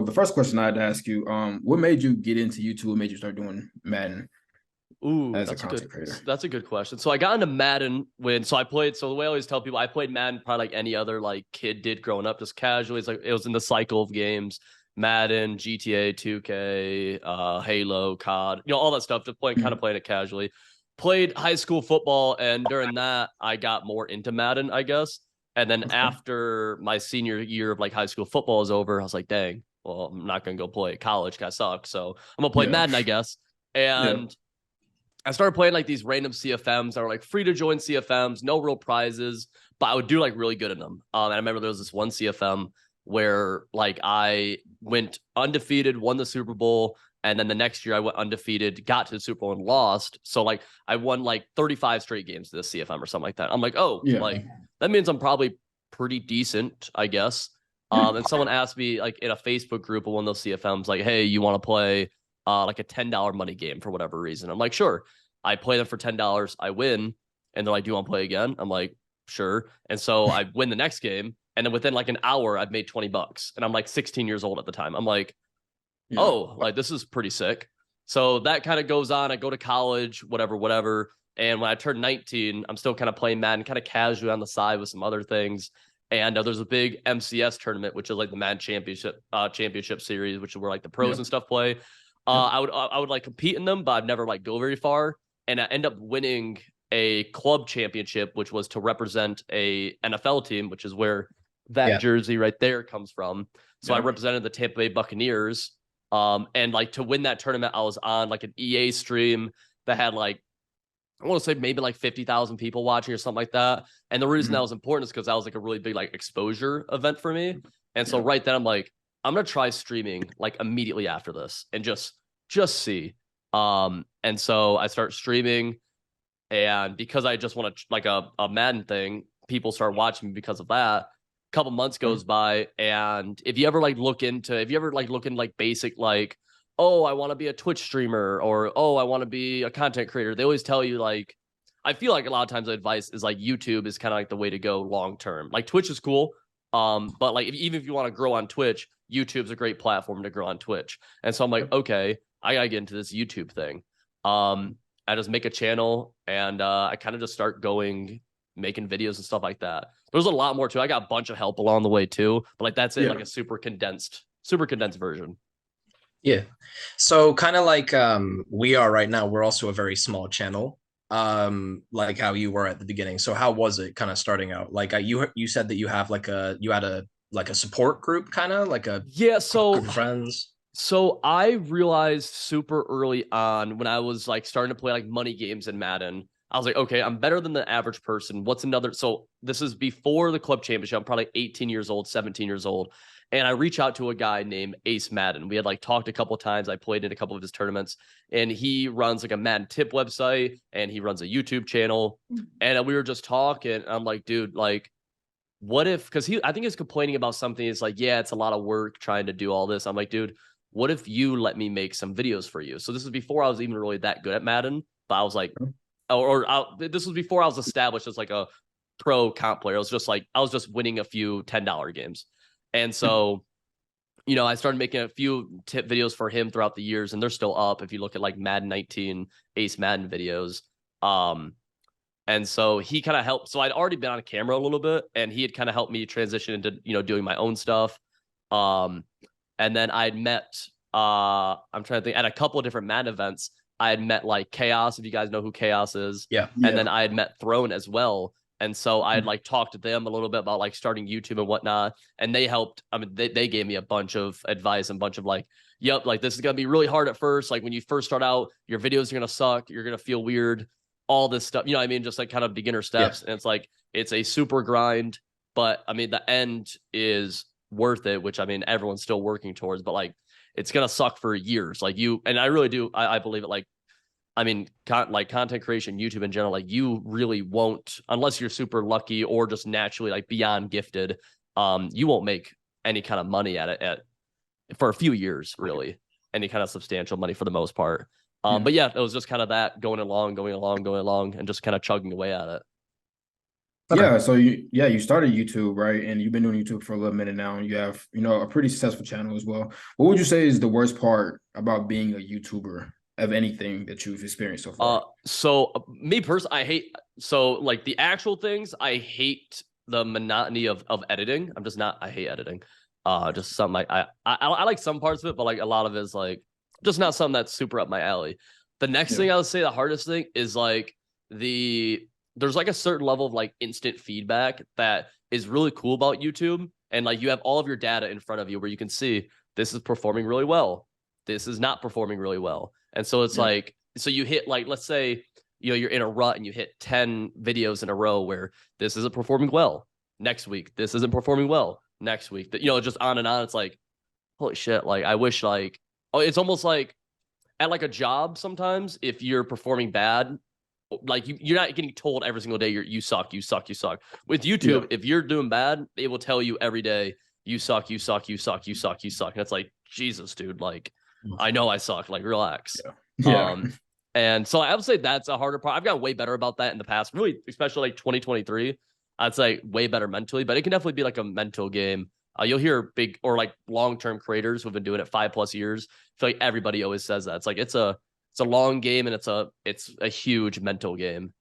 So the first question I had to ask you, what made you get into YouTube? What made you start doing Madden Ooh, as a content creator? that's a good question. So I got into Madden so the way I always tell people, I played Madden probably like any other like kid did growing up, just casually. It's like it was in the cycle of games, Madden, GTA, 2K, Halo, COD, all that stuff, just kind of Mhm. playing it casually. Played high school football, and during that I got more into Madden, I guess. And then Okay. after my senior year of like high school football is over, I was like, dang, well, I'm not gonna go play college, guy sucks. So I'm gonna play Yeah. Madden, I guess. Yeah. And I started playing like these random CFMs that were like free to join CFMs, no real prizes, but I would do like really good in them. And I remember there was this one CFM where like I went undefeated, won the Super Bowl, and then the next year I went undefeated, got to the Super Bowl and lost. So like I won like 35 straight games to this CFM or something like that. I'm like, oh, Yeah. like that means I'm probably pretty decent, I guess. And someone asked me like in a Facebook group of one of those CFMs, like, hey, you want to play like a $10 money game for whatever reason? I'm like, sure. I play them for $10. I win. And they're like, do you want to play again? I'm like, sure. And so I win the next game. And then within like an hour, I've made $20. And I'm like 16 years old at the time. I'm like, Yeah. oh, like this is pretty sick. So that kind of goes on. I go to college, whatever, whatever. And when I turned 19, I'm still kind of playing Madden, kind of casually on the side with some other things. And there's a big MCS tournament, which is like the Madden Championship Series, which is where like the pros Yeah. and stuff play. Yeah. I would like compete in them, but I'd never like go very far. And I end up winning a club championship, which was to represent a NFL team, which is where that Yeah. jersey right there comes from. So I Yeah. represented the Tampa Bay Buccaneers. And like to win that tournament, I was on like an EA stream that had like, I want to say maybe like 50,000 people watching or something like that. And the reason that Mhm. was important is because that was like a really big like exposure event for me. And so Yeah. right then I'm like, I'm gonna try streaming like immediately after this and just see. And so I start streaming, and because I just want to like a Madden thing, people start watching me because of that. A couple months goes by, and if you ever like look into, if you ever like look in like basic like, oh, I want to be a Twitch streamer, or oh, I want to be a content creator, they always tell you like, I feel like a lot of times the advice is like YouTube is kind of like the way to go long term. Like Twitch is cool, but like even if you want to grow on Twitch, YouTube's a great platform to grow on Twitch. And so I'm like, okay, I gotta get into this YouTube thing. Um, I just make a channel, and I kind of just start going, making videos and stuff like that. There's a lot more too. I got a bunch of help along the way too, but like that's in Yeah. like a super condensed version. Yeah. So kind of like we are right now, we're also a very small channel. Like how you were at the beginning. So how was it kind of starting out? Like you said that you had a like a support group kind of like a Yeah, group of friends. so I realized super early on when I was like starting to play like money games in Madden. I was like, okay, I'm better than the average person. What's another? So this is before the club championship. I'm probably 18 years old, 17 years old. And I reach out to a guy named Ace Madden. We had like talked a couple of times. I played in a couple of his tournaments, and he runs like a Madden tip website, and he runs a YouTube channel. And we were just talking. I'm like, dude, like, what if, because I think he's complaining about something. It's like, yeah, it's a lot of work trying to do all this. I'm like, dude, what if you let me make some videos for you? So this is before I was even really that good at Madden, but I was like, this was before I was established as like a pro comp player. It was just like, I was just winning a few $10 games. And so, I started making a few tip videos for him throughout the years, and they're still up. If you look at like Madden 19 Ace Madden videos, and so he kind of helped. So I'd already been on camera a little bit, and he had kind of helped me transition into, doing my own stuff. Um, and then I'd met, I'm trying to think, at a couple of different Madden events, I had met like Chaos, if you guys know who Chaos is. Yeah. And Yeah. then I had met Throne as well. And so I had like talked to them a little bit about like starting YouTube and whatnot. And they helped. I mean, they gave me a bunch of advice and a bunch of like, yep, like this is going to be really hard at first. Like when you first start out, your videos are going to suck. You're going to feel weird, all this stuff. You know what I mean? Just like kind of beginner Yeah. steps. And it's like, it's a super grind. But I mean, the end is worth it, which I mean, everyone's still working towards, but like, it's going to suck for years. Like and I really do. I believe it. Like, I mean, like content creation, YouTube in general, like you really won't, unless you're super lucky or just naturally like beyond gifted, you won't make any kind of money at it for a few years, really, any kind of substantial money for the most part. Yeah. But yeah, it was just kind of that going along, and just kind of chugging away at it. Yeah, so you started YouTube, right? And you've been doing YouTube for a little minute now, and you have, a pretty successful channel as well. What would you say is the worst part about being a YouTuber of anything that you've experienced so far? Me personally, like the actual things, I hate the monotony of editing. I hate editing. Just something I like some parts of it, but like a lot of it is like just not something that's super up my alley. The next thing I would say, the hardest thing is like there's like a certain level of like instant feedback that is really cool about YouTube. And like you have all of your data in front of you where you can see this is performing really well. This is not performing really well. And so it's like, so you hit like, let's say, you're in a rut and you hit 10 videos in a row where this isn't performing well. Next week, this isn't performing well. Next week, just on and on. It's like, holy shit. Like, I wish it's almost like at like a job sometimes, if you're performing bad, like you're not getting told every single day you suck. With YouTube, if you're doing bad, it will tell you every day you suck. And it's like, Jesus, dude, like I know I suck. Like, relax. And so I would say that's a harder part. I've gotten way better about that in the past, really, especially like 2023. I'd say way better mentally, but it can definitely be like a mental game. You'll hear big or like long-term creators who've been doing it 5+ years. I feel like everybody always says that. It's like it's a long game and it's a huge mental game.